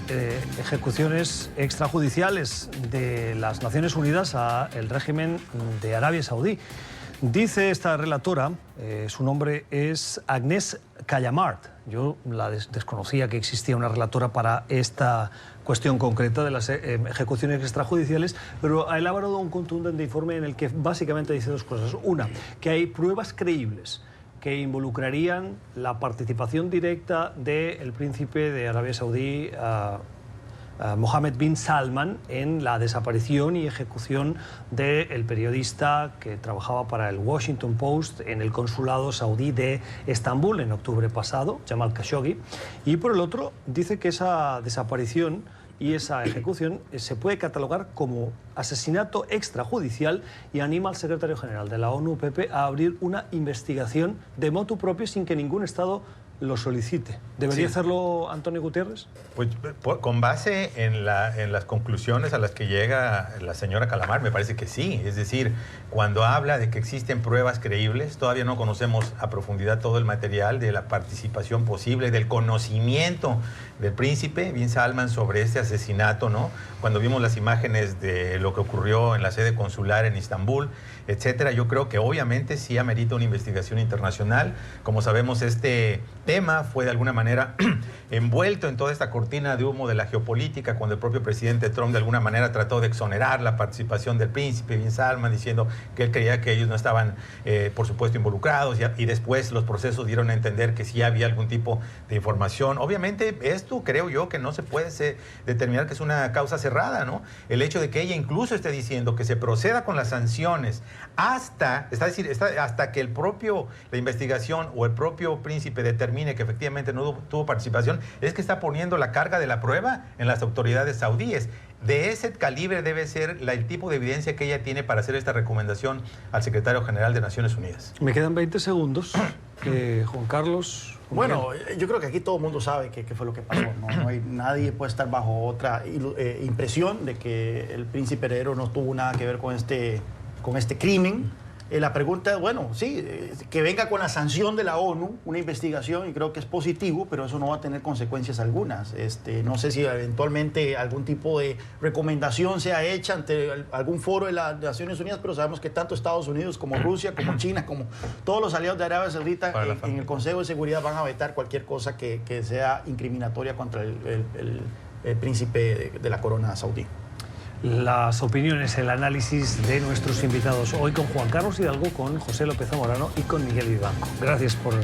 ejecuciones extrajudiciales de las Naciones Unidas al régimen de Arabia Saudí. Dice esta relatora, su nombre es Agnès Callamard. Yo la desconocía que existía una relatora para esta cuestión concreta de las ejecuciones extrajudiciales, pero ha elaborado un contundente informe en el que básicamente dice dos cosas. Una, que hay pruebas creíbles que involucrarían la participación directa del príncipe de Arabia Saudí, Mohammed bin Salman, en la desaparición y ejecución del periodista que trabajaba para el Washington Post en el consulado saudí de Estambul en octubre pasado, Jamal Khashoggi. Y por el otro, dice que esa desaparición y esa ejecución se puede catalogar como asesinato extrajudicial y anima al secretario general de la ONU, Pepe, a abrir una investigación de motu propio sin que ningún Estado lo solicite. ¿Debería hacerlo Antonio Gutiérrez? Pues con base en las conclusiones a las que llega la señora Callamard, me parece que sí. Es decir, cuando habla de que existen pruebas creíbles, todavía no conocemos a profundidad todo el material de la participación posible, del conocimiento del príncipe bin Salman sobre este asesinato, ¿no? Cuando vimos las imágenes de lo que ocurrió en la sede consular en Estambul, etcétera, yo creo que obviamente sí amerita una investigación internacional. Como sabemos, este tema fue de alguna manera envuelto en toda esta cortina de humo de la geopolítica, cuando el propio presidente Trump de alguna manera trató de exonerar la participación del príncipe bin Salman, diciendo que él creía que ellos no estaban, por supuesto, involucrados, y después los procesos dieron a entender que sí había algún tipo de información. Obviamente, esto creo yo que no se puede determinar que es una causa cerrada, ¿no? El hecho de que ella incluso esté diciendo que se proceda con las sanciones hasta que la investigación o el propio príncipe determine que efectivamente no tuvo participación, es que está poniendo la carga de la prueba en las autoridades saudíes. De ese calibre debe ser el tipo de evidencia que ella tiene para hacer esta recomendación al secretario general de Naciones Unidas. Me quedan 20 segundos. Juan Carlos. Bueno, yo creo que aquí todo el mundo sabe qué fue lo que pasó. Nadie puede estar bajo otra impresión de que el príncipe heredero no tuvo nada que ver con este crimen. La pregunta es, bueno, sí, que venga con la sanción de la ONU, una investigación, y creo que es positivo, pero eso no va a tener consecuencias algunas. No sé si eventualmente algún tipo de recomendación sea hecha ante algún foro de las Naciones Unidas, pero sabemos que tanto Estados Unidos como Rusia, como China, como todos los aliados de Arabia Saudita en el Consejo de Seguridad van a vetar cualquier cosa que sea incriminatoria contra el príncipe de la corona saudí. Las opiniones, el análisis de nuestros invitados hoy con Juan Carlos Hidalgo, con José López Zamorano y con Miguel Vivanco. Gracias por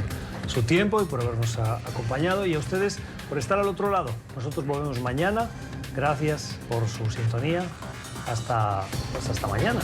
su tiempo y por habernos acompañado, y a ustedes por estar al otro lado. Nosotros volvemos mañana. Gracias por su sintonía. Hasta mañana.